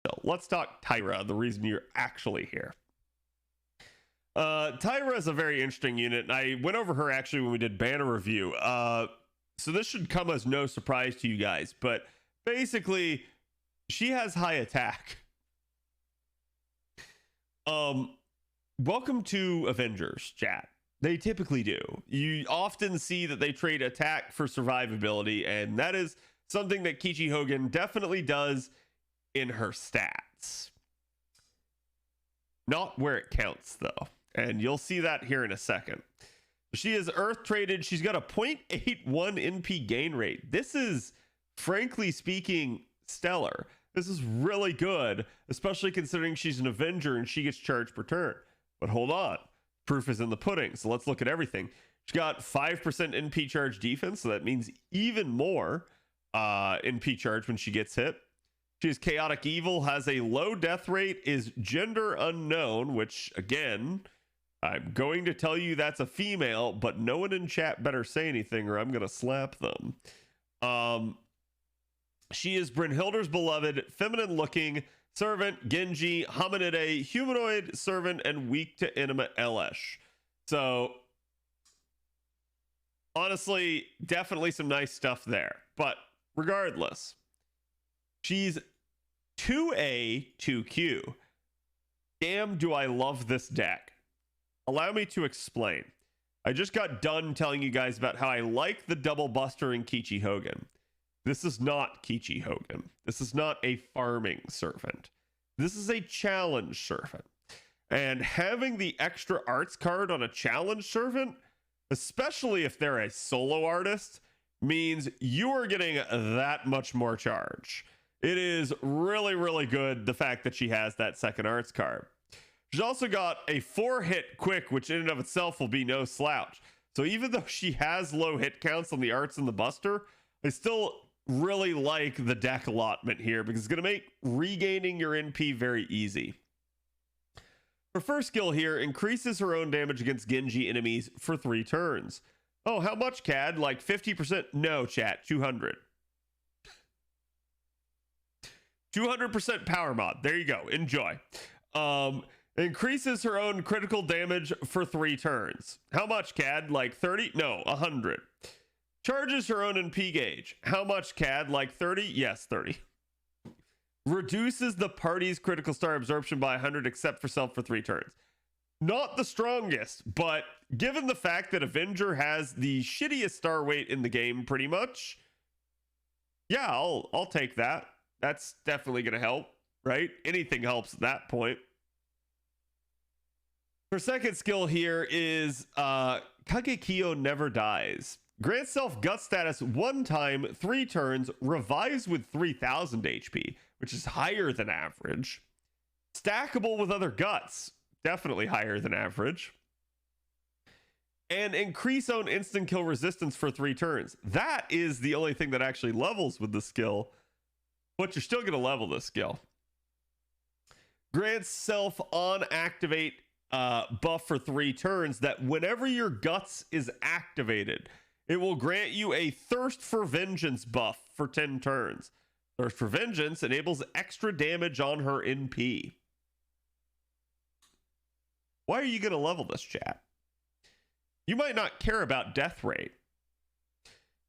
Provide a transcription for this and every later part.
So let's talk Taira, the reason you're actually here. Taira is a very interesting unit, and I went over her actually when we did banner review. So this should come as no surprise to you guys, but basically, she has high attack. Welcome to Avengers, chat. They typically do. You often see that they trade attack for survivability, and that is something that Kiichi Hogen definitely does in her stats. Not where it counts, though. And you'll see that here in a second. She is earth traded. She's got a 0.81 NP gain rate. This is, frankly speaking, stellar. This is really good, especially considering she's an Avenger and she gets charged per turn. But hold on. Proof is in the pudding. So let's look at everything. She's got 5% NP charge defense. So that means even more NP charge when she gets hit. She is chaotic evil, has a low death rate, is gender unknown, which again, I'm going to tell you that's a female, but no one in chat better say anything or I'm going to slap them. She is Brynhilder's beloved, feminine looking, servant, Genji, hominide, humanoid, servant, and weak to intima Elish. So honestly, definitely some nice stuff there. But regardless, she's 2A, 2Q. Damn, do I love this deck. Allow me to explain. I just got done telling you guys about how I like the double buster in Kiichi Hogen. This is not Kiichi Hogen. This is not a farming servant. This is a challenge servant. And having the extra arts card on a challenge servant, especially if they're a solo artist, means you are getting that much more charge. It is really, really good, the fact that she has that second arts card. She's also got a 4-hit quick, which in and of itself will be no slouch. So even though she has low hit counts on the arts and the buster, I still really like the deck allotment here because it's going to make regaining your NP very easy. Her first skill here increases her own damage against Genji enemies for 3 turns. Oh, how much, CAD? Like 50%? No, chat, 200. 200% power mod. There you go. Enjoy. Increases her own critical damage for 3 turns. How much, CAD? Like 30? No, 100. Charges her own NP gauge. How much, CAD? Like 30? Yes, 30. Reduces the party's critical star absorption by 100 except for self for 3 turns. Not the strongest, but given the fact that Avenger has the shittiest star weight in the game pretty much, yeah, I'll take that. That's definitely going to help, right? Anything helps at that point. Her second skill here is Kagekiyo Never Dies. Grants self gut status 1 time, 3 turns, revives with 3000 HP, which is higher than average. Stackable with other guts, definitely higher than average. And increase own instant kill resistance for 3 turns. That is the only thing that actually levels with the skill, but you're still going to level this skill. Grants self on activate buff for 3 turns that whenever your guts is activated, it will grant you a Thirst for Vengeance buff for 10 turns. Thirst for Vengeance enables extra damage on her NP. Why are you going to level this, chat? You might not care about death rate.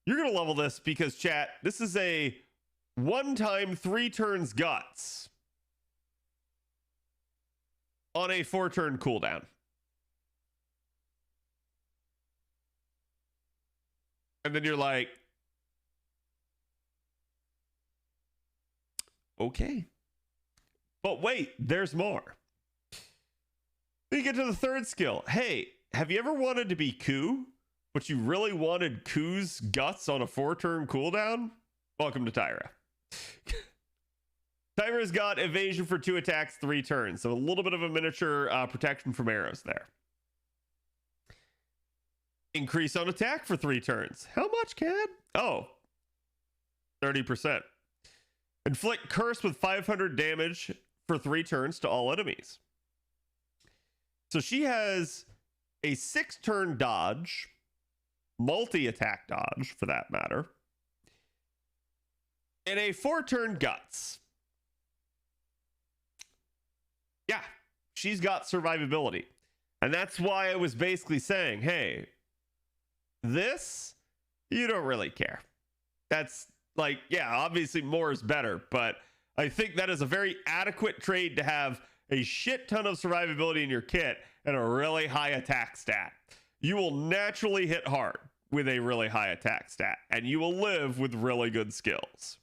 You're going to level this because, chat, this is a 1-time 3 turns guts on a 4-turn cooldown. And then you're like, okay. But wait, there's more. Then you get to the third skill. Hey, have you ever wanted to be Ku, but you really wanted Ku's guts on a 4-turn cooldown? Welcome to Taira. Taira's got evasion for 2 attacks, 3 turns. So a little bit of a miniature protection from arrows there. Increase on attack for 3 turns. How much, CAD? Oh, 30%. Inflict curse with 500 damage for 3 turns to all enemies. So she has a 6-turn dodge, multi-attack dodge for that matter, and a 4-turn guts. yeah, she's got survivability. And that's why I was basically saying, hey, this, you don't really care. That's like, yeah, obviously more is better, but I think that is a very adequate trade to have a shit ton of survivability in your kit and a really high attack stat. You will naturally hit hard with a really high attack stat, and you will live with really good skills.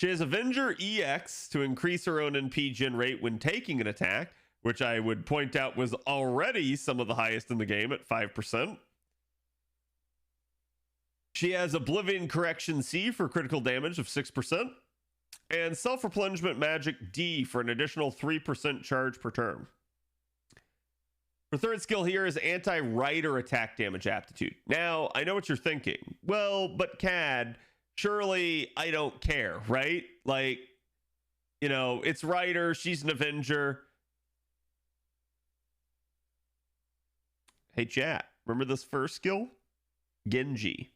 She has Avenger EX to increase her own NP gen rate when taking an attack, which I would point out was already some of the highest in the game at 5%. She has Oblivion Correction C for critical damage of 6%, and Self-Replenishment Magic D for an additional 3% charge per turn. Her third skill here is Anti-Rider Attack Damage Aptitude. Now, I know what you're thinking. Well, but Cad, surely I don't care, right? Like, you know, it's Rider, she's an Avenger. Hey, chat, remember this first skill? Genji.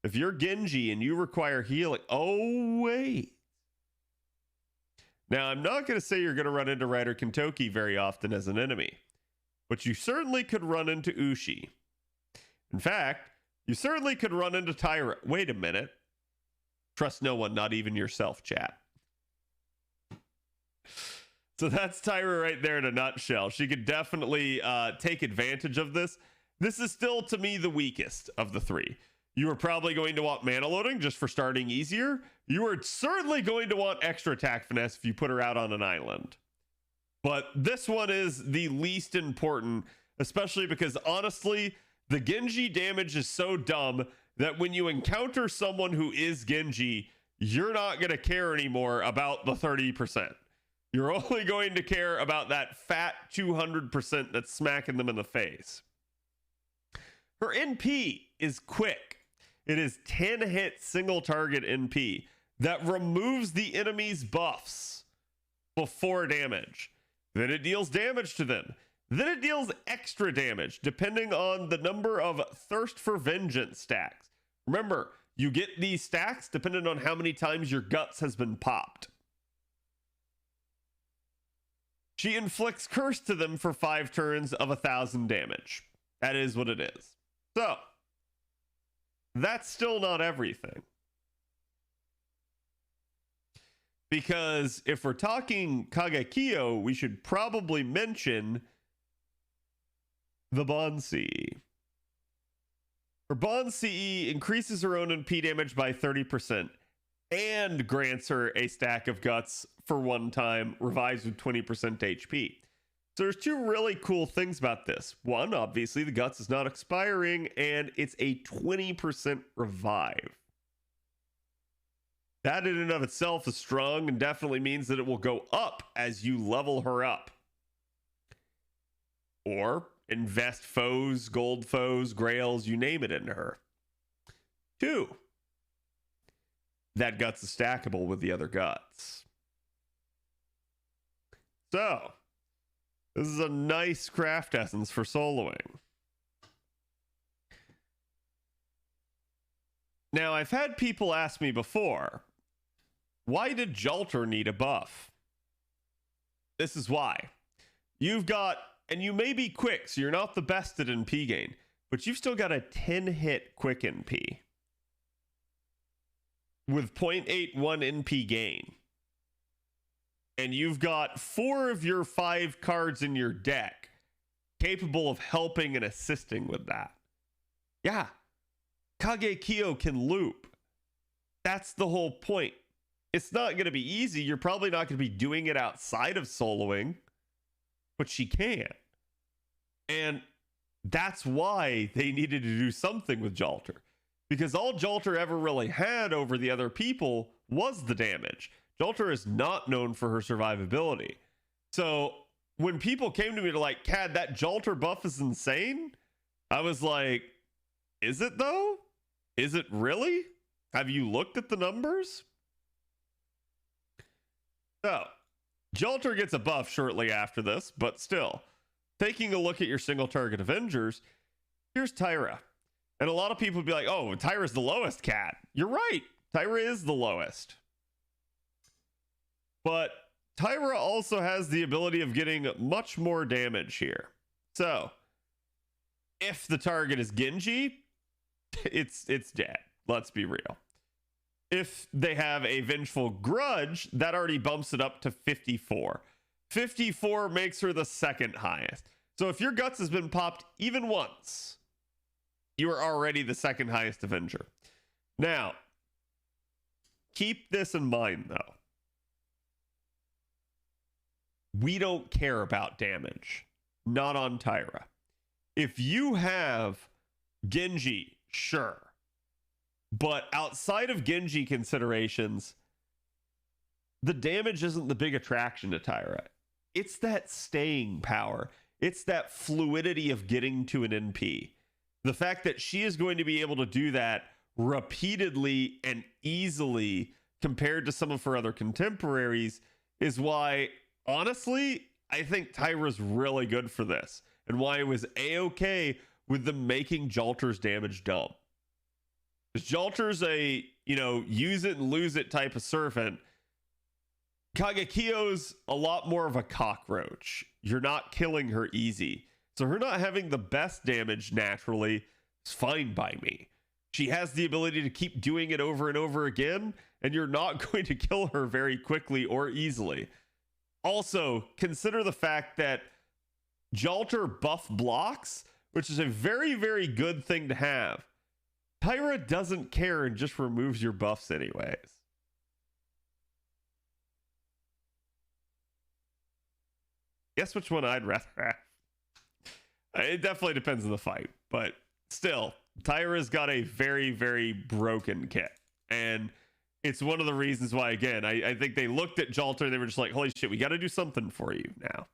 If you're Genji and you require healing, oh, wait. Now, I'm not going to say you're going to run into Rider Kentoki very often as an enemy, but you certainly could run into Ushi. In fact, you certainly could run into Taira. Wait a minute. Trust no one, not even yourself, chat. So that's Taira right there in a nutshell. She could definitely take advantage of this. This is still, to me, the weakest of the three. You are probably going to want mana loading just for starting easier. You are certainly going to want extra attack finesse if you put her out on an island. But this one is the least important, especially because, honestly, the Genji damage is so dumb that when you encounter someone who is Genji, you're not going to care anymore about the 30%. You're only going to care about that fat 200% that's smacking them in the face. Her NP is quick. It is 10 hit single target NP that removes the enemy's buffs before damage. Then it deals damage to them. Then it deals extra damage depending on the number of Thirst for Vengeance stacks. Remember, you get these stacks depending on how many times your guts has been popped. She inflicts curse to them for 5 turns of 1,000 damage. That is what it is. So, that's still not everything. Because if we're talking Kagekiyo, we should probably mention the Bond CE. Her Bond CE increases her own NP damage by 30% and grants her a stack of guts for 1 time, revives with 20% HP. So there's 2 really cool things about this. One, obviously, the guts is not expiring, and it's a 20% revive. That in and of itself is strong and definitely means that it will go up as you level her up. Or invest foes, gold foes, grails, you name it into her. 2, that guts is stackable with the other guts. So, this is a nice craft essence for soloing. Now, I've had people ask me before, why did Jalter need a buff? This is why. You've got, and you may be quick, so you're not the best at NP gain, but you've still got a 10-hit quick NP with 0.81 NP gain. And you've got 4 of your 5 cards in your deck capable of helping and assisting with that. Yeah, Kagekiyo can loop. That's the whole point. It's not going to be easy. You're probably not going to be doing it outside of soloing, but she can. And that's why they needed to do something with Jalter. Because all Jalter ever really had over the other people was the damage. Jalter is not known for her survivability. So when people came to me to like, Cad, that Jalter buff is insane, I was like, is it though? Is it really? Have you looked at the numbers? So, Jalter gets a buff shortly after this, but still, taking a look at your single target Avengers, here's Taira. And a lot of people would be like, oh, Taira's the lowest, Cat. You're right. Taira is the lowest. But Taira also has the ability of getting much more damage here. So, if the target is Genji, it's dead. Let's be real. If they have a Vengeful Grudge, that already bumps it up to 54. 54 makes her the second highest. So if your guts has been popped even once, you are already the second highest Avenger. Now, keep this in mind, though. We don't care about damage. Not on Taira. If you have Genji, sure. But outside of Genji considerations, the damage isn't the big attraction to Taira. It's that staying power. It's that fluidity of getting to an NP. The fact that she is going to be able to do that repeatedly and easily compared to some of her other contemporaries is why, honestly, I think Taira's really good for this, and why it was a-okay with them making Jalter's damage dumb. Because Jalter's a, use it and lose it type of servant. Kagekiyo's a lot more of a cockroach. You're not killing her easy. So her not having the best damage naturally is fine by me. She has the ability to keep doing it over and over again, and you're not going to kill her very quickly or easily. Also, consider the fact that Jalter buff blocks, which is a very, very good thing to have. Taira doesn't care and just removes your buffs anyways. Guess which one I'd rather have. It definitely depends on the fight, but still, Taira's got a very, very broken kit. And it's one of the reasons why, again, I think they looked at Jalter and they were just like, holy shit, we got to do something for you now.